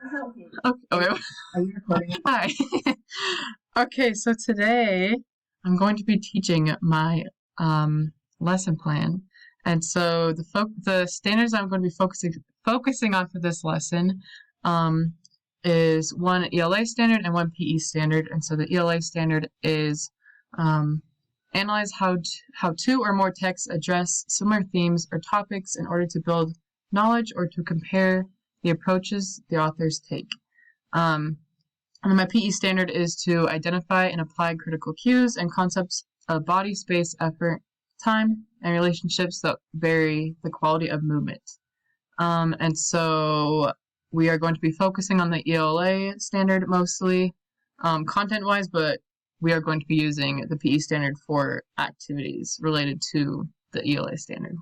Okay. Are you recording? Hi. Okay, so today I'm going to be teaching my lesson plan, and so the standards I'm going to be focusing on for this lesson is one ELA standard and one PE standard. And so the ELA standard is analyze how two or more texts address similar themes or topics in order to build knowledge or to compare the approaches the authors take. And then my PE standard is to identify and apply critical cues and concepts of body, space, effort, time, and relationships that vary the quality of movement. And so we are going to be focusing on the ELA standard mostly, content-wise, but we are going to be using the PE standard for activities related to the ELA standard.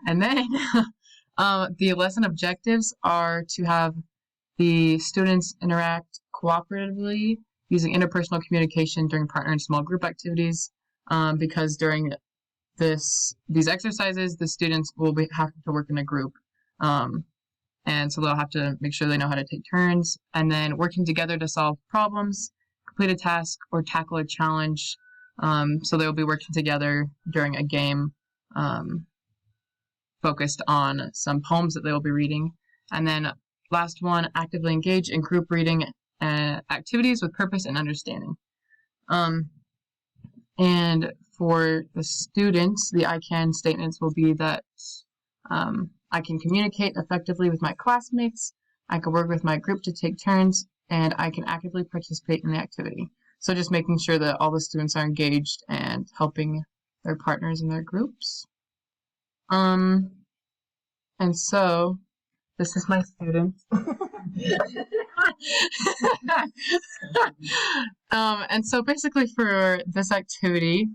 And then the lesson objectives are to have the students interact cooperatively using interpersonal communication during partner and small group activities, because during these exercises, the students will have to work in a group. And so they'll have to make sure they know how to take turns, and then working together to solve problems, complete a task, or tackle a challenge. So they'll be working together during a game focused on some poems that they will be reading. And then last one, actively engage in group reading activities with purpose and understanding. And for the students, the I can statements will be that I can communicate effectively with my classmates, I can work with my group to take turns, and I can actively participate in the activity. So just making sure that all the students are engaged and helping their partners in their groups. And so this is my student. And so basically for this activity,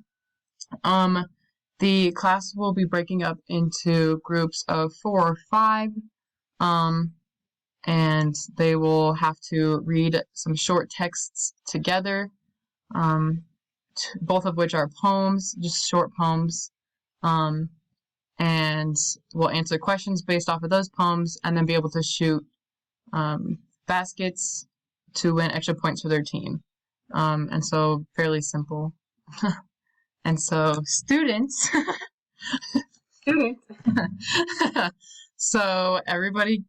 the class will be breaking up into groups of 4 or 5, and they will have to read some short texts together, both of which are poems, just short poems, and we'll answer questions based off of those poems and then be able to shoot baskets to win extra points for their team. And so fairly simple. And so students, so everybody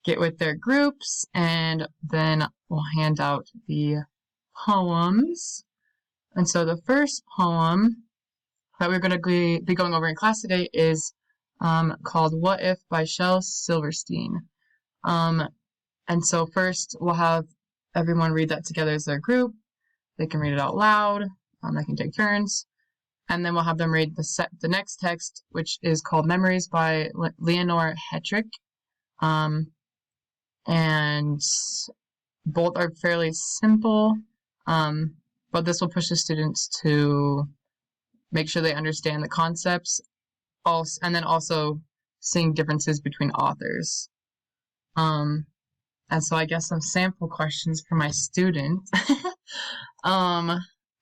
get with their groups, and then we'll hand out the poems. And so the first poem that we're going to be going over in class today is called What If by Shel Silverstein. And so first we'll have everyone read that together as their group. They can read it out loud. They can take turns. And then we'll have them read the next text, which is called Memories by Leonore Hetrick. And both are fairly simple, but this will push the students to make sure they understand the concepts, and then also seeing differences between authors. And so I guess some sample questions for my students.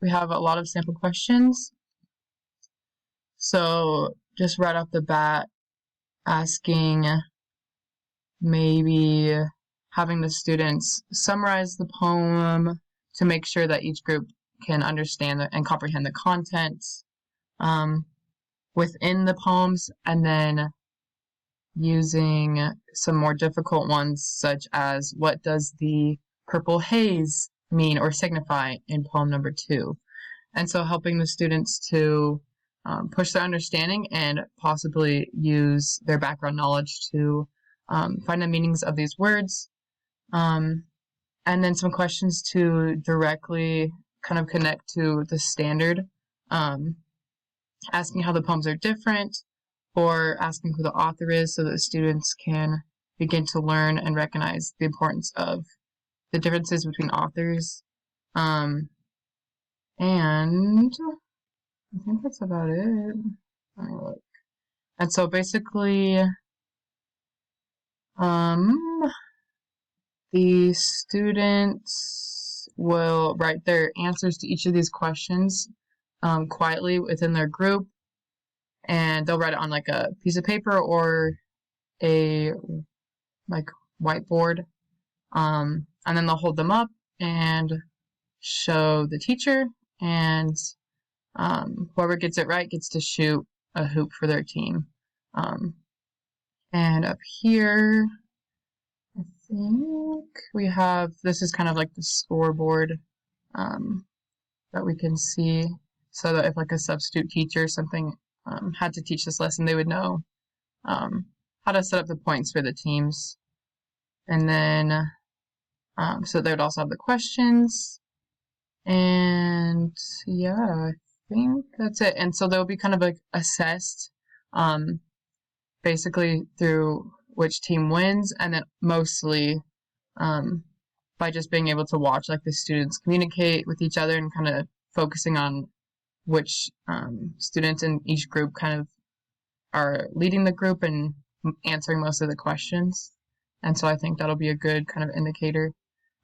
We have a lot of sample questions. So just right off the bat, asking maybe having the students summarize the poem to make sure that each group can understand and comprehend the content within the poems, and then using some more difficult ones, such as what does the purple haze mean or signify in poem number 2. And so helping the students to push their understanding and possibly use their background knowledge to find the meanings of these words. And then some questions to directly kind of connect to the standard, asking how the poems are different, or asking who the author is so that students can begin to learn and recognize the importance of the differences between authors. And I think that's about it. Let me look. And so basically, the students will write their answers to each of these questions quietly within their group, and they'll write it on like a piece of paper or a like whiteboard. And then they'll hold them up and show the teacher, and whoever gets it right gets to shoot a hoop for their team. And up here, I think we have, this is kind of like the scoreboard that we can see, so that if like a substitute teacher or something had to teach this lesson, they would know how to set up the points for the teams. And then, so they would also have the questions. And yeah, I think that's it. And so they'll be kind of like assessed basically through which team wins, and then mostly by just being able to watch like the students communicate with each other and kind of focusing on which students in each group kind of are leading the group and answering most of the questions. And so I think that'll be a good kind of indicator.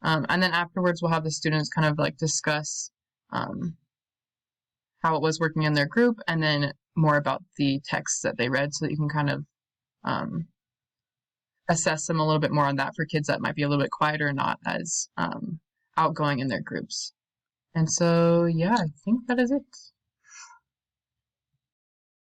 And then afterwards, we'll have the students kind of like discuss how it was working in their group, and then more about the texts that they read, so that you can kind of assess them a little bit more on that for kids that might be a little bit quieter, not as outgoing in their groups. And so, yeah, I think that is it.